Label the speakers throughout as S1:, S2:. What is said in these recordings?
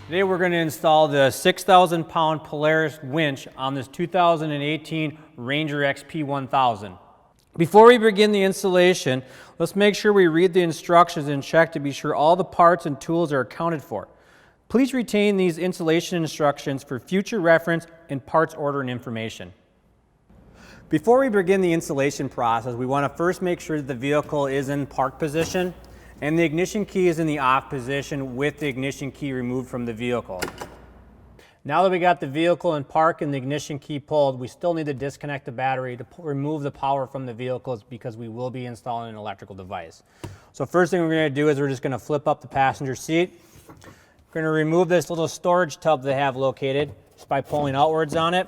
S1: Today we're going to install the 6,000 pound Polaris winch on this 2018 Ranger XP 1000. Before we begin the installation, let's make sure we read the instructions and check to be sure all the parts and tools are accounted for. Please retain these installation instructions for future reference and parts order and information. Before we begin the installation process, we want to first make sure that the vehicle is in park position and the ignition key is in the off position with the ignition key removed from the vehicle. Now that we got the vehicle in park and the ignition key pulled, we still need to disconnect the battery to remove the power from the vehicles because we will be installing an electrical device. So first thing we're going to do is we're just going to flip up the passenger seat. We're going to remove this little storage tub they have located just by pulling outwards on it.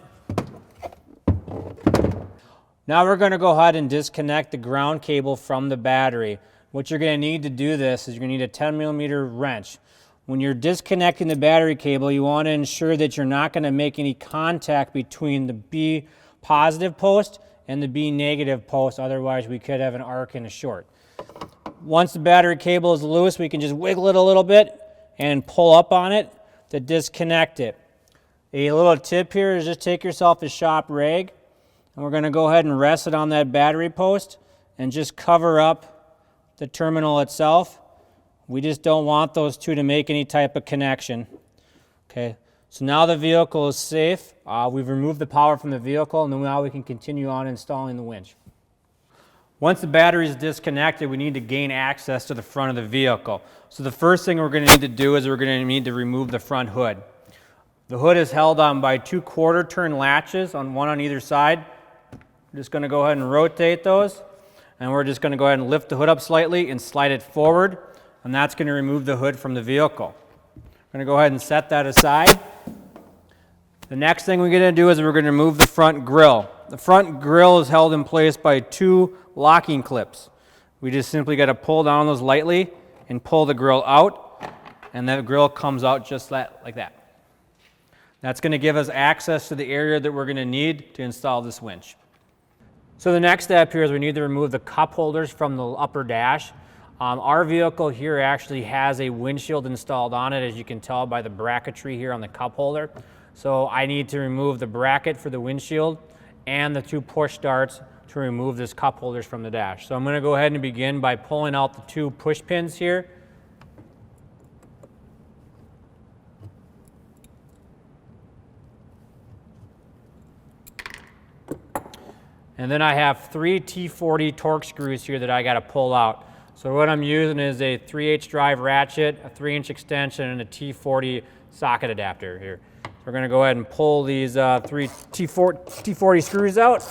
S1: Now we're going to go ahead and disconnect the ground cable from the battery. What you're going to need to do this is you're going to need a 10mm wrench. When you're disconnecting the battery cable, you want to ensure that you're not going to make any contact between the B positive post and the B negative post, otherwise we could have an arc and a short. Once the battery cable is loose, we can just wiggle it a little bit and pull up on it to disconnect it. A little tip here is just take yourself a shop rag, and we're going to go ahead and rest it on that battery post and just cover up the terminal itself. We just don't want those two to make any type of connection. Okay, so now the vehicle is safe. We've removed the power from the vehicle, and then now we can continue on installing the winch. Once the battery is disconnected, we need to gain access to the front of the vehicle. So the first thing we're going to need to do is we're going to need to remove the front hood. The hood is held on by 2 quarter-turn latches, one on either side. We're just going to go ahead and rotate those, and we're just going to go ahead and lift the hood up slightly and slide it forward, and that's going to remove the hood from the vehicle. We're going to go ahead and set that aside. The next thing we're going to do is we're going to remove the front grille. The front grille is held in place by 2 locking clips. We just simply got to pull down those lightly and pull the grille out, and the grille comes out just like that. That's going to give us access to the area that we're going to need to install this winch. So the next step here is we need to remove the cup holders from the upper dash. Our vehicle here actually has a windshield installed on it, as you can tell by the bracketry here on the cup holder. So I need to remove the bracket for the windshield and the 2 push darts to remove this cup holders from the dash. So I'm going to go ahead and begin by pulling out the 2 push pins here. And then I have 3 T40 torque screws here that I got to pull out. So what I'm using is a 3/8 drive ratchet, a 3-inch extension, and a T40 socket adapter here. So we're going to go ahead and pull these 3 T40 screws out.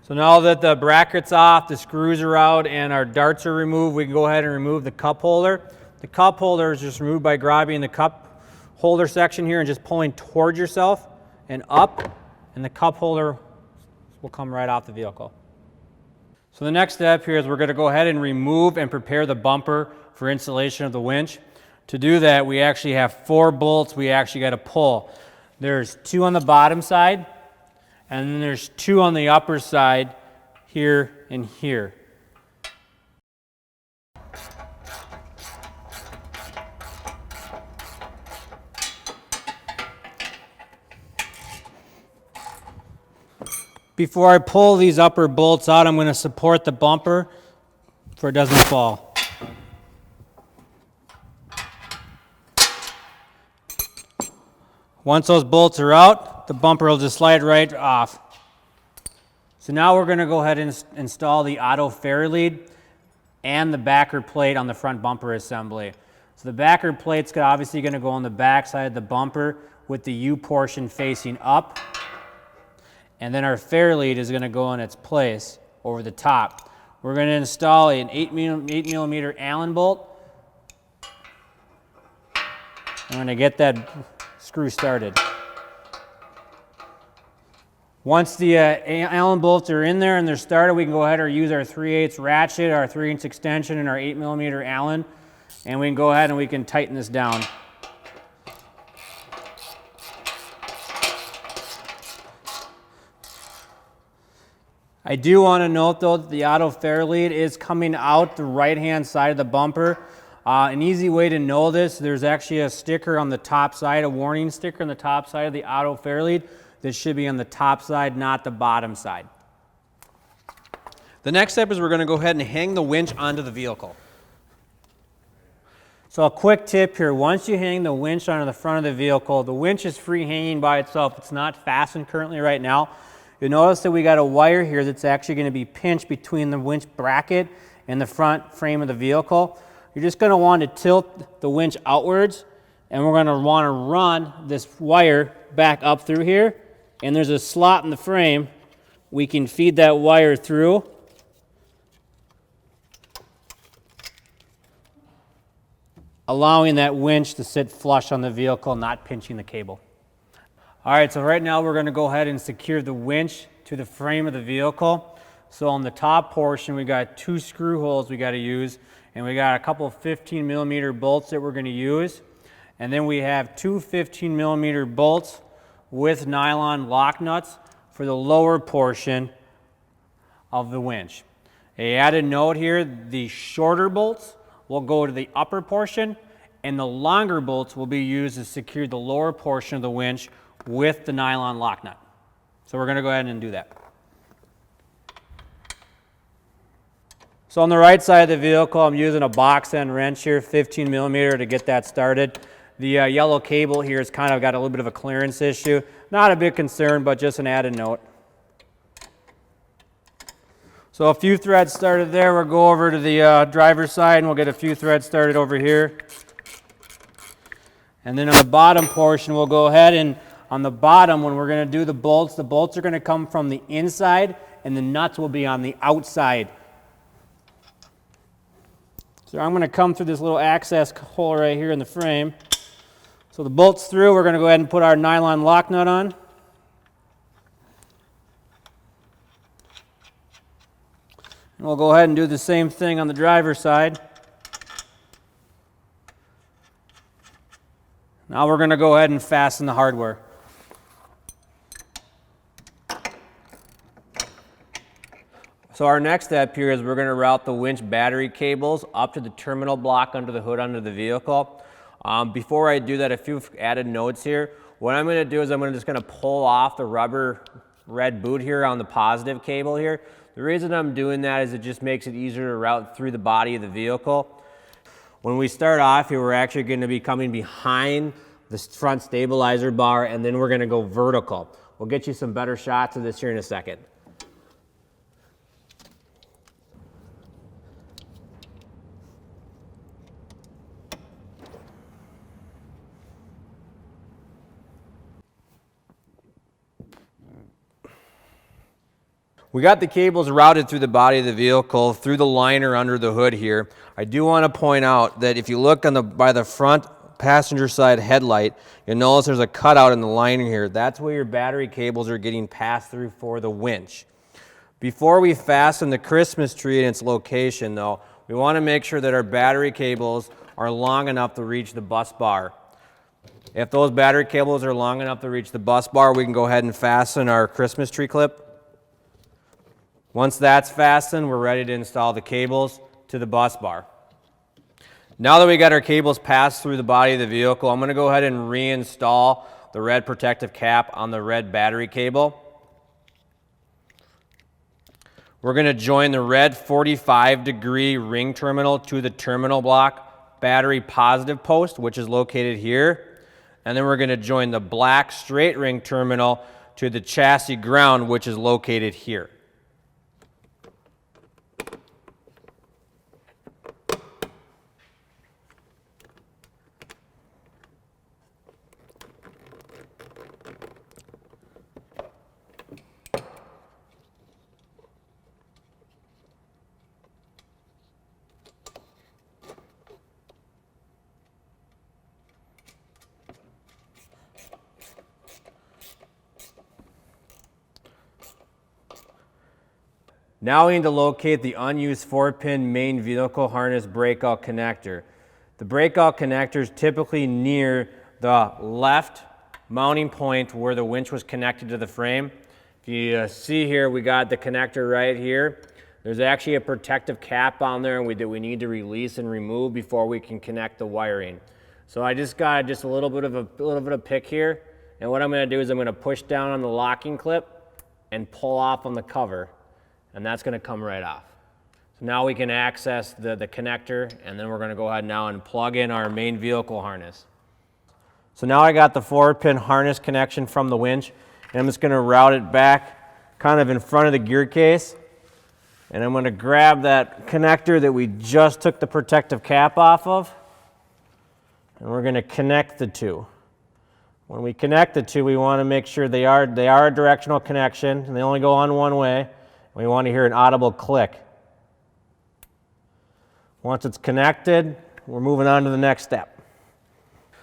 S1: So now that the bracket's off, the screws are out, and our darts are removed, we can go ahead and remove the cup holder. The cup holder is just removed by grabbing the cup holder section here and just pulling towards yourself and up, and the cup holder will come right off the vehicle. So the next step here is we're going to go ahead and remove and prepare the bumper for installation of the winch. To do that, we actually have 4 bolts we actually got to pull. There's 2 on the bottom side, and then there's 2 on the upper side here and here. Before I pull these upper bolts out, I'm going to support the bumper so it doesn't fall. Once those bolts are out, the bumper will just slide right off. So now we're going to go ahead and install the auto Fairlead and the backer plate on the front bumper assembly. So the backer plate's obviously going to go on the back side of the bumper with the U portion facing up. And then our Fairlead is going to go in its place over the top. We're going to install an 8mm Allen bolt. I'm going to get that screw started. Once the Allen bolts are in there and they're started, we can go ahead and use our 3/8 ratchet, our 3-inch extension, and our 8mm Allen, and we can go ahead and we can tighten this down. I do want to note though that the auto Fairlead is coming out the right hand side of the bumper. An easy way to know this, there's actually a sticker on the top side, a warning sticker on the top side of the auto Fairlead that should be on the top side, not the bottom side.
S2: The next step is we're going to go ahead and hang the winch onto the vehicle.
S1: So a quick tip here, once you hang the winch onto the front of the vehicle, the winch is free hanging by itself. It's not fastened currently right now. You'll notice that we got a wire here that's actually going to be pinched between the winch bracket and the front frame of the vehicle. You're just going to want to tilt the winch outwards, and we're going to want to run this wire back up through here, and there's a slot in the frame. We can feed that wire through. Allowing that winch to sit flush on the vehicle, not pinching the cable. All right, so right now we're going to go ahead and secure the winch to the frame of the vehicle. So on the top portion, we got 2 screw holes we got to use, and we got a couple of 15mm bolts that we're going to use. And then we have 2 15mm bolts with nylon lock nuts for the lower portion of the winch. A added note here, the shorter bolts will go to the upper portion, and the longer bolts will be used to secure the lower portion of the winch with the nylon lock nut. So we're going to go ahead and do that. So on the right side of the vehicle, I'm using a box end wrench here, 15mm, to get that started. The yellow cable here has kind of got a little bit of a clearance issue. Not a big concern, but just an added note. So a few threads started there. We'll go over to the driver's side and we'll get a few threads started over here. And then on the bottom portion, we'll go ahead and on the bottom, when we're going to do the bolts are going to come from the inside and the nuts will be on the outside. So I'm going to come through this little access hole right here in the frame. So the bolt's through, we're going to go ahead and put our nylon lock nut on. And we'll go ahead and do the same thing on the driver's side. Now we're going to go ahead and fasten the hardware. So our next step here is we're going to route the winch battery cables up to the terminal block under the hood under the vehicle. Before I do that, a few added notes here. What I'm going to do is I'm just going to pull off the rubber red boot here on the positive cable here. The reason I'm doing that is it just makes it easier to route through the body of the vehicle. When we start off here, we're actually going to be coming behind the front stabilizer bar, and then we're going to go vertical. We'll get you some better shots of this here in a second. We got the cables routed through the body of the vehicle, through the liner under the hood here. I do want to point out that if you look on by the front passenger side headlight, you'll notice there's a cutout in the liner here. That's where your battery cables are getting passed through for the winch. Before we fasten the Christmas tree in its location though, we want to make sure that our battery cables are long enough to reach the bus bar. If those battery cables are long enough to reach the bus bar, we can go ahead and fasten our Christmas tree clip. Once that's fastened, we're ready to install the cables to the bus bar. Now that we got our cables passed through the body of the vehicle, I'm going to go ahead and reinstall the red protective cap on the red battery cable. We're going to join the red 45-degree ring terminal to the terminal block battery positive post, which is located here. And then we're going to join the black straight ring terminal to the chassis ground, which is located here. Now we need to locate the unused 4-pin main vehicle harness breakout connector. The breakout connector is typically near the left mounting point where the winch was connected to the frame. If you see here, we got the connector right here. There's actually a protective cap on there that we need to release and remove before we can connect the wiring. So I just got a little bit of pick here, and what I'm going to do is I'm going to push down on the locking clip and pull off on the cover, and that's going to come right off. So now we can access the connector, and then we're going to go ahead now and plug in our main vehicle harness. So now I got the 4-pin harness connection from the winch, and I'm just going to route it back kind of in front of the gear case. And I'm going to grab that connector that we just took the protective cap off of, and we're going to connect the two. When we connect the two, we want to make sure they are a directional connection, and they only go on one way. We want to hear an audible click. Once it's connected, we're moving on to the next step.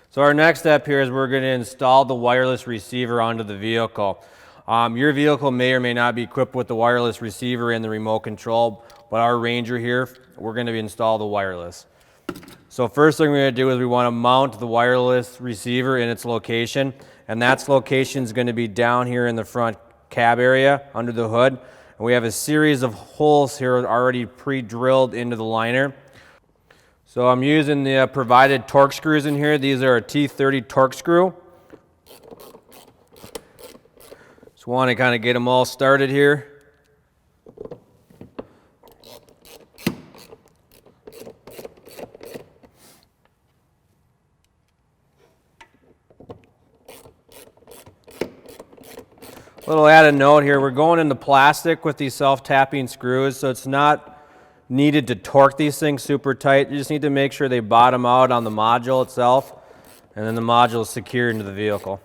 S1: So our next step here is we're going to install the wireless receiver onto the vehicle. Your vehicle may or may not be equipped with the wireless receiver and the remote control, but our Ranger here, we're going to install the wireless. So first thing we're going to do is we want to mount the wireless receiver in its location, and that location is going to be down here in the front cab area under the hood. And we have a series of holes here already pre-drilled into the liner. So I'm using the provided torque screws in here. These are a T30 torque screw. Just want to kind of get them all started here. Little added note here, we're going into plastic with these self-tapping screws, so it's not needed to torque these things super tight. You just need to make sure they bottom out on the module itself, and then the module is secured into the vehicle.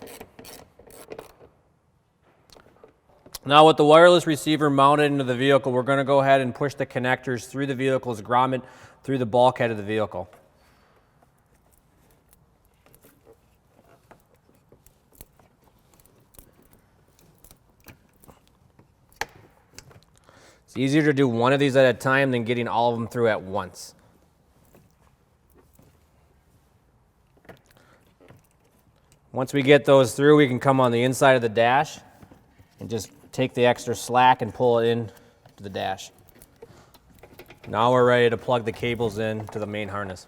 S1: Now with the wireless receiver mounted into the vehicle, we're going to go ahead and push the connectors through the vehicle's grommet, through the bulkhead of the vehicle. It's easier to do one of these at a time than getting all of them through at once. Once we get those through, we can come on the inside of the dash and just take the extra slack and pull it in to the dash. Now we're ready to plug the cables in to the main harness.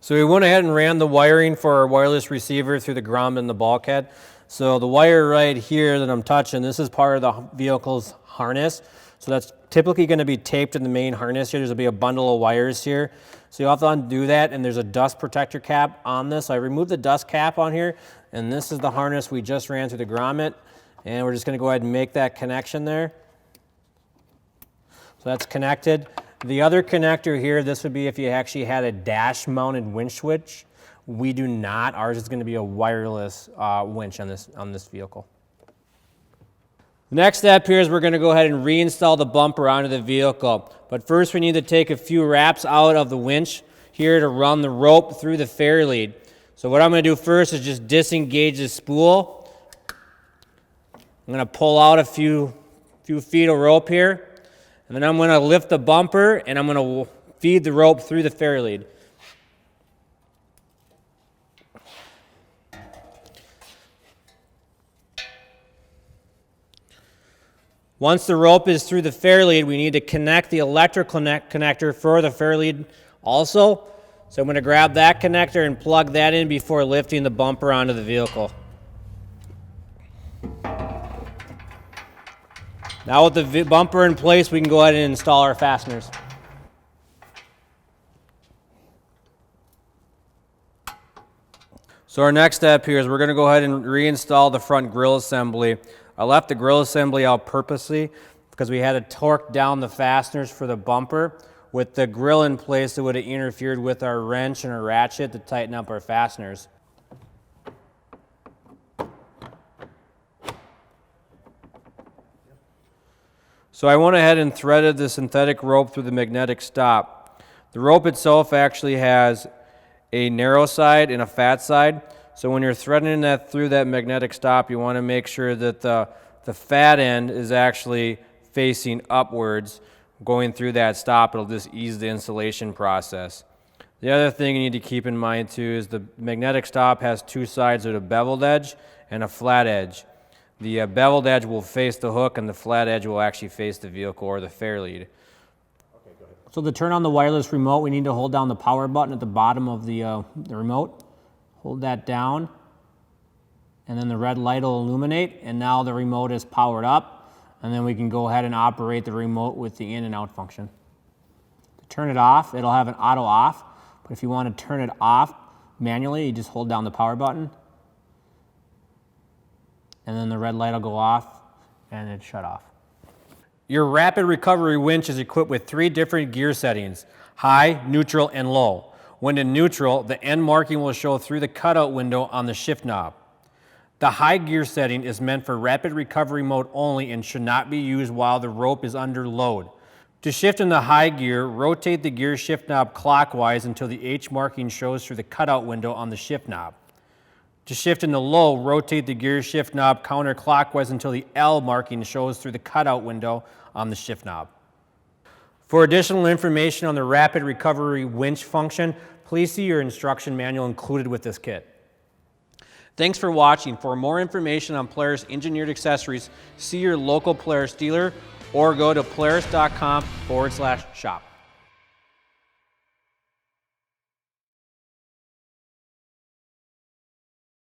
S1: So we went ahead and ran the wiring for our wireless receiver through the grommet and the bulkhead. So the wire right here that I'm touching, this is part of the vehicle's harness. So that's typically going to be taped in the main harness here. There's going to be a bundle of wires here. So you have to undo that, and there's a dust protector cap on this. So I removed the dust cap on here, and this is the harness we just ran through the grommet. And we're just going to go ahead and make that connection there. So that's connected. The other connector here, this would be if you actually had a dash-mounted winch switch. We do not. Ours is going to be a wireless winch on this vehicle. The next step here is we're going to go ahead and reinstall the bumper onto the vehicle. But first we need to take a few wraps out of the winch here to run the rope through the Fairlead. So what I'm going to do first is just disengage the spool. I'm going to pull out a few feet of rope here. And then I'm going to lift the bumper and I'm going to feed the rope through the Fairlead. Once the rope is through the Fairlead, we need to connect the electrical connector for the Fairlead also. So I'm going to grab that connector and plug that in before lifting the bumper onto the vehicle. Now with the bumper in place, we can go ahead and install our fasteners. So our next step here is we're going to go ahead and reinstall the front grille assembly. I left the grille assembly out purposely because we had to torque down the fasteners for the bumper. With the grille in place, it would have interfered with our wrench and our ratchet to tighten up our fasteners. So I went ahead and threaded the synthetic rope through the magnetic stop. The rope itself actually has a narrow side and a fat side. So when you're threading that through that magnetic stop, you want to make sure that the fat end is actually facing upwards going through that stop. It'll just ease the installation process. The other thing you need to keep in mind too is the magnetic stop has two sides with a beveled edge and a flat edge.
S2: The beveled edge will face the hook and the flat edge will actually face the vehicle or the Fairlead.
S1: So to turn on the wireless remote, we need to hold down the power button at the bottom of the remote. Hold that down, and then the red light will illuminate, and now the remote is powered up, and then we can go ahead and operate the remote with the in and out function. To turn it off, it'll have an auto off, but if you want to turn it off manually, you just hold down the power button, and then the red light will go off, and it shut off.
S2: Your rapid recovery winch is equipped with 3 different gear settings: high, neutral, and low. When in neutral, the end marking will show through the cutout window on the shift knob. The high gear setting is meant for rapid recovery mode only and should not be used while the rope is under load. To shift in the high gear, rotate the gear shift knob clockwise until the H marking shows through the cutout window on the shift knob. To shift in the low, rotate the gear shift knob counterclockwise until the L marking shows through the cutout window on the shift knob. For additional information on the rapid recovery winch function, please see your instruction manual included with this kit. Thanks for watching. For more information on Polaris engineered accessories, see your local Polaris dealer or go to polaris.com/shop.